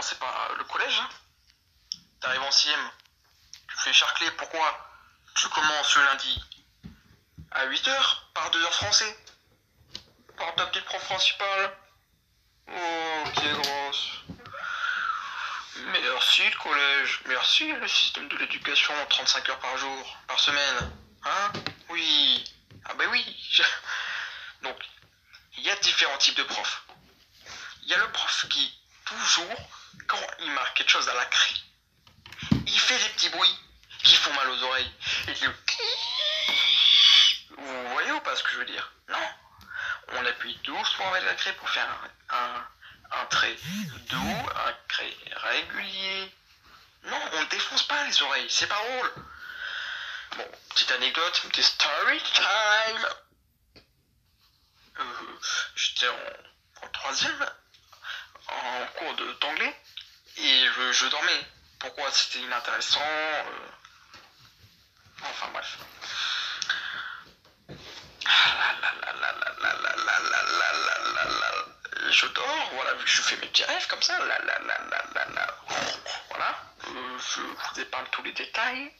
commencer par le collège. Hein. T'arrives en 6ème, tu fais Charclay, pourquoi? Tu commences le lundi à 8h par 2 heures français. Par ta petite prof principale. Oh, qui est grosse. Merci le collège, merci le système de l'éducation, 35 heures par jour, par semaine. Hein? Oui. Ah bah oui. Donc, il y a différents types de profs. Il y a le prof qui, toujours, quand il marque quelque chose à la craie, il fait des petits bruits qui font mal aux oreilles. Et le... Vous voyez ou pas ce que je veux dire? Non. On appuie doucement avec la craie pour faire un trait doux, un trait régulier. Non, on ne défonce pas les oreilles, c'est pas drôle. Bon, petite anecdote, petit story time. J'étais en 3ème, en cours d'anglais, et je dormais. Pourquoi? C'était inintéressant. Enfin bref. Je dors, voilà, vu que je fais mes petits rêves comme ça, voilà, je vous épargne tous les détails.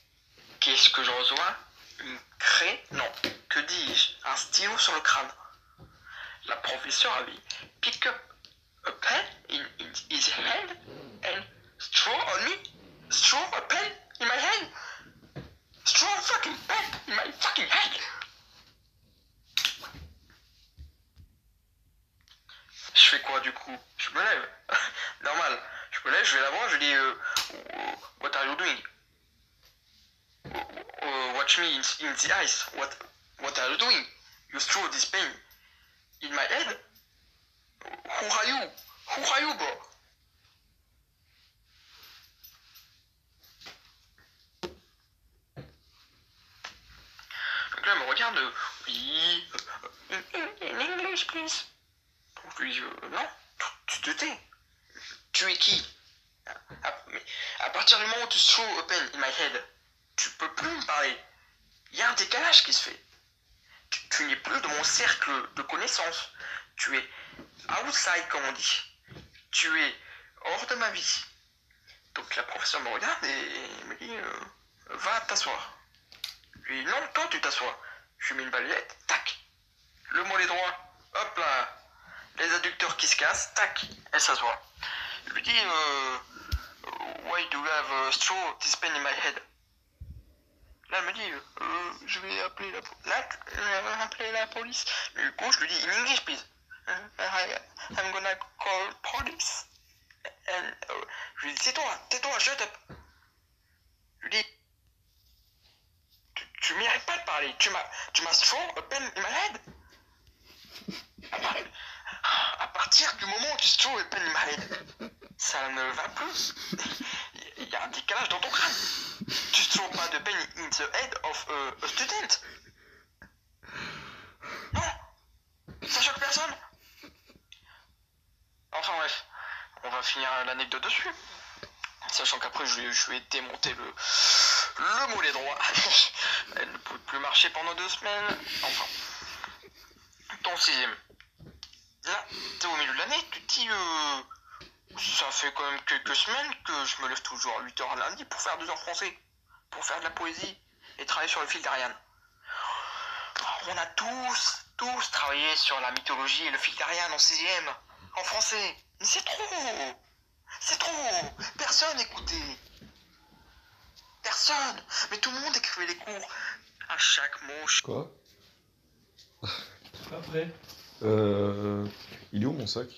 Qu'est-ce que je reçois? Une craie? Non, que dis-je? Un stylo sur le crâne. La professeure avait pick up a pen in his hand and straw on me. Straw a pen in my hand. Straw a fucking pen in my fucking hand. Je fais quoi du coup? Je me lève. Normal. Je me lève, je vais la voir, je dis what are you doing? Watch me in the eyes. What are you doing? You throw this pen in my head? Who are you? Who are you, bro? Donc là, elle me regarde, oui, in English, please. Donc je lui dis, non, tu te tais. Tu es qui? Mais à partir du moment où tu throw a pen in my head, tu peux plus me parler. Il y a un décalage qui se fait. Tu n'es plus dans mon cercle de connaissances. Tu es outside, comme on dit. Tu es hors de ma vie. Donc la professeure me regarde et me dit va t'asseoir. Je lui dis non, toi tu t'assois. Je lui mets une balayette, tac. Le mollet droit, hop là. Les adducteurs qui se cassent, tac, elle s'assoit. Je lui dis why do you have a straw this pen in my head? Là, elle me dit, je vais appeler la police. Mais du coup, je lui dis, in English, please. I'm gonna call police. And, je lui dis, tais-toi, shut up. Je lui dis, tu mérites pas de parler. Tu m'as straw a pen in my head. À partir du moment où tu straw a pen in my head, ça ne va plus. Il y a un décalage dans ton crâne. Tu straw pas de pen in the head of a student. Non, ça choque personne. Enfin bref, on va finir l'anecdote dessus. Sachant qu'après je lui ai démonté le mollet droit. Elle ne pouvait plus marcher pendant 2 semaines. Enfin, ton 6ème. Là, t'es au milieu de l'année, tu te dis ça fait quand même quelques semaines que je me lève toujours à 8h lundi pour faire 2 heures français, pour faire de la poésie et travailler sur le fil d'Ariane. On a tous travaillé sur la mythologie et le fil d'Ariane en 6ème, en français. Mais c'est trop, personne écoutait. Personne, mais tout le monde écrivait les cours à chaque mot. Quoi? Après. Il est où mon sac?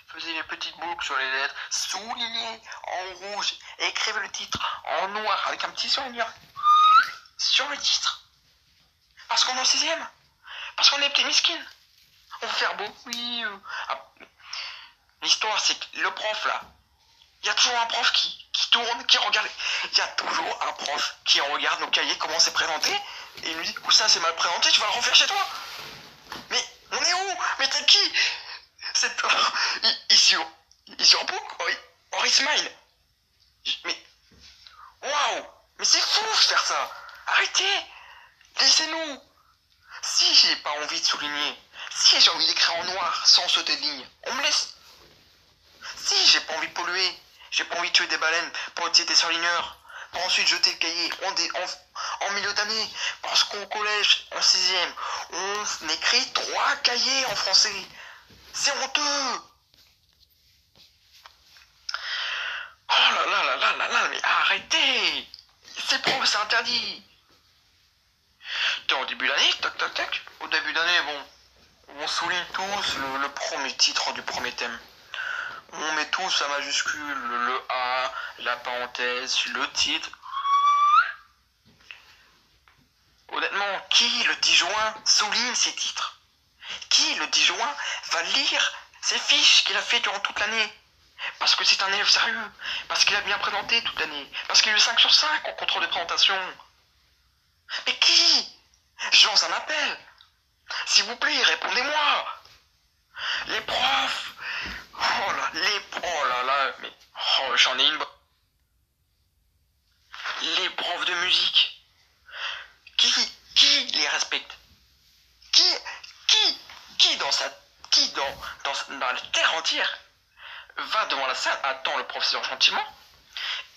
Faisait les petites boucles sur les lettres, soulignées en rouge, et écrivait le titre en noir avec un petit surligneur sur le titre. Parce qu'on est en 6ème, parce qu'on est petit miskin. On veut faire beau, oui. L'histoire, c'est que le prof là, il y a toujours un prof qui tourne, qui regarde. Il y a toujours un prof qui regarde nos cahiers, comment c'est présenté, et il nous dit, où ça c'est mal présenté, tu vas le refaire chez toi. Mais on est où? Mais t'es qui? C'est ici en book, or it's mine. Mais waouh, mais c'est fou de faire ça. Arrêtez, laissez-nous. Si j'ai pas envie de souligner, Si j'ai envie d'écrire en noir, sans sauter de ligne, on me laisse. Si j'ai pas envie de polluer, j'ai pas envie de tuer des baleines pour utiliser des surligneurs, pour ensuite jeter le cahier en milieu d'année, parce qu'au collège, en 6e, on écrit 3 cahiers en français. C'est honteux. Oh là là là là là là, mais arrêtez. C'est c'est interdit. Au début d'année, tac tac tac, au début d'année, bon, on souligne tous le premier titre du premier thème. On met tous la majuscule, le A, la parenthèse, le titre. Honnêtement, qui le 10 juin souligne ces titres? Qui le 10 juin va lire ces fiches qu'il a fait durant toute l'année? Parce que c'est un élève sérieux, parce qu'il a bien présenté toute l'année, parce qu'il a eu 5 sur 5 en contrôle de présentation. Mais qui? Je lance un appel. S'il vous plaît, répondez-moi. Les profs. Oh là, oh là là, mais oh, j'en ai une. Les profs de musique. Qui les respecte? Qui dans la terre entière va devant la salle, attend le professeur gentiment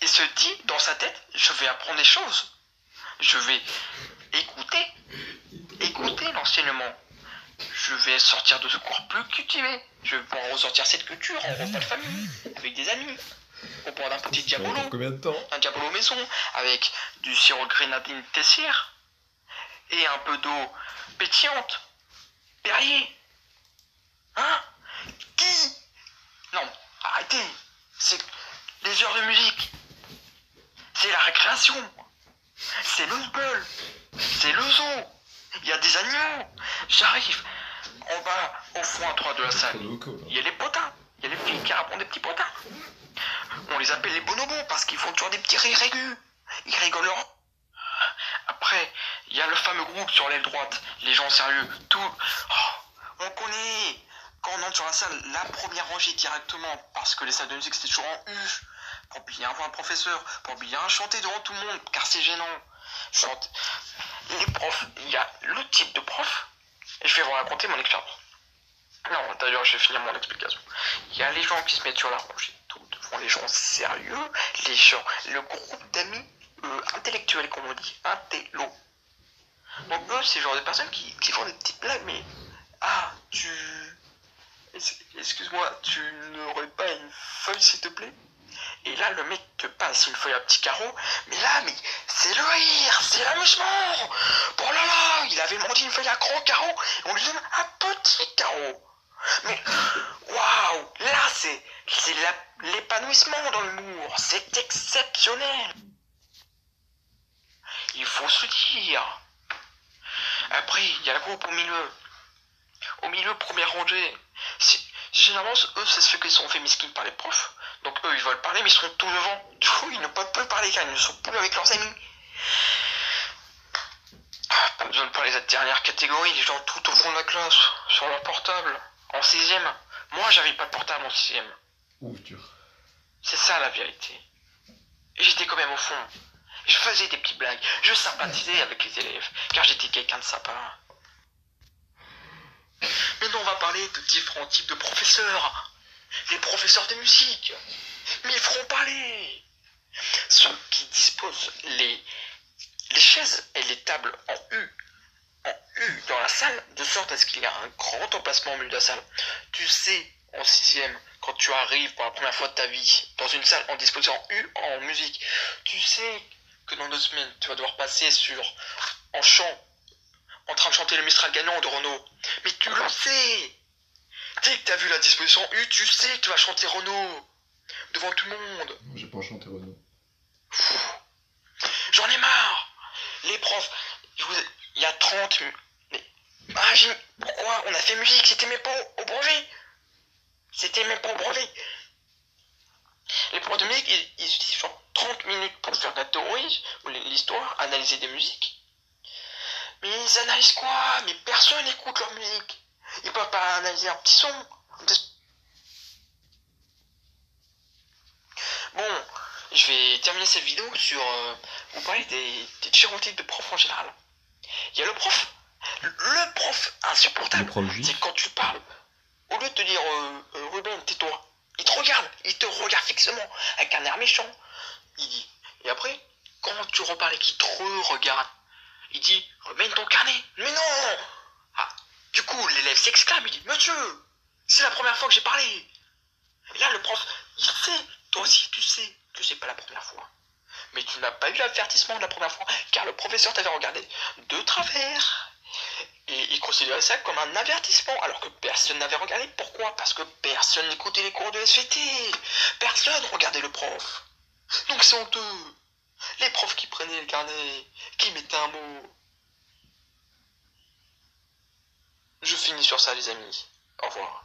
et se dit dans sa tête, je vais apprendre des choses. Je vais écouter l'enseignement. Je vais sortir de ce cours plus cultivé. Je vais pouvoir ressortir cette culture en repas de famille, avec des amis, au bord d'un petit diabolo. Combien de temps? Un diabolo maison, avec du sirop grenadine tessière et un peu d'eau pétillante. Perrier. Hein? Qui? Non, arrêtez. C'est les heures de musique. C'est la récréation. C'est le sbeul. C'est le zoo. Il y a des animaux. J'arrive. On va au fond à 3 de la salle. Il y a les potins. Il y a les filles qui répondent des petits potins. On les appelle les bonobos parce qu'ils font toujours des petits rires aigus. Ils rigolent. Après, il y a le fameux groupe sur l'aile droite. Les gens sérieux. On connaît. Quand on entre sur la salle, la première rangée directement, parce que les salles de musique c'était toujours en U, pour bien voir un professeur, pour bien chanter devant tout le monde, car c'est gênant. Les profs, il y a le type de prof, et je vais vous raconter mon expérience. Non, d'ailleurs, je vais finir mon explication. Il y a les gens qui se mettent sur la rangée, tout devant les gens sérieux, les gens, le groupe d'amis intellectuels, comme on dit, intello. Donc eux, c'est le genre de personnes qui font des petites blagues, mais excuse-moi, tu n'aurais pas une feuille s'il te plaît? Et là, le mec te passe une feuille à petits carreaux. Mais là, c'est le rire, c'est l'amusement. Oh là là, il avait demandé une feuille à gros carreaux. Et on lui donne un petit carreau. Mais waouh, là, c'est l'épanouissement dans l'humour. C'est exceptionnel. Il faut se dire. Après, il y a le groupe au milieu. Au milieu, première rangée. Généralement, eux, c'est ceux qui sont fait misquines par les profs. Donc eux, ils veulent parler, mais ils sont tout devant. Du coup, ils ne peuvent plus parler car ils ne sont plus avec leurs amis. Pas besoin de parler de cette dernière catégorie, les gens tout au fond de la classe, sur leur portable, en 6ème. Moi, j'avais pas de portable en 6ème. Ouf, dur. C'est ça la vérité. Et j'étais quand même au fond. Je faisais des petites blagues. Je sympathisais avec les élèves, car j'étais quelqu'un de sympa. Maintenant, on va parler de différents types de professeurs. Les professeurs de musique. Mais ils feront parler. Ceux qui disposent les chaises et les tables en U dans la salle, de sorte à ce qu'il y a un grand emplacement au milieu de la salle. Tu sais, en 6ème, quand tu arrives pour la première fois de ta vie dans une salle en disposition en U en musique, tu sais que dans 2 semaines, tu vas devoir passer en chant, en train de chanter le Mistral gagnant de Renaud. Mais tu le sais. Dès que tu as vu la disposition U, tu sais que tu vas chanter Renaud devant tout le monde. J'ai pas chanté Renaud. J'en ai marre. Les profs, il y a 30... pourquoi on a fait musique? C'était même pas au brevet. C'était même pas au brevet. Les profs de musique, ils utilisent genre 30 minutes pour faire de la théorie, ou l'histoire, analyser des musiques. Mais ils analysent quoi? Mais personne n'écoute leur musique. Ils peuvent pas analyser un petit son. Bon, je vais terminer cette vidéo sur vous parler des différents types de profs en général. Il y a le prof Le insupportable, prof c'est juif. quand tu parles, au lieu de te dire Ruben, tais-toi, il te regarde fixement, avec un air méchant. Il dit, et après, quand tu reparles et qu'il te regarde, il dit, remets ton carnet. Mais non. Ah, du coup, l'élève s'exclame, il dit, monsieur, c'est la première fois que j'ai parlé. Et là, le prof, il sait, toi aussi tu sais que c'est pas la première fois. Mais tu n'as pas eu l'avertissement de la première fois, car le professeur t'avait regardé de travers. Et il considérait ça comme un avertissement, alors que personne n'avait regardé. Pourquoi? Parce que personne n'écoutait les cours de SVT. Personne regardait le prof. Donc c'est honteux. Les profs qui prenaient le carnet, qui mettaient un mot. Je finis sur ça, les amis. Au revoir.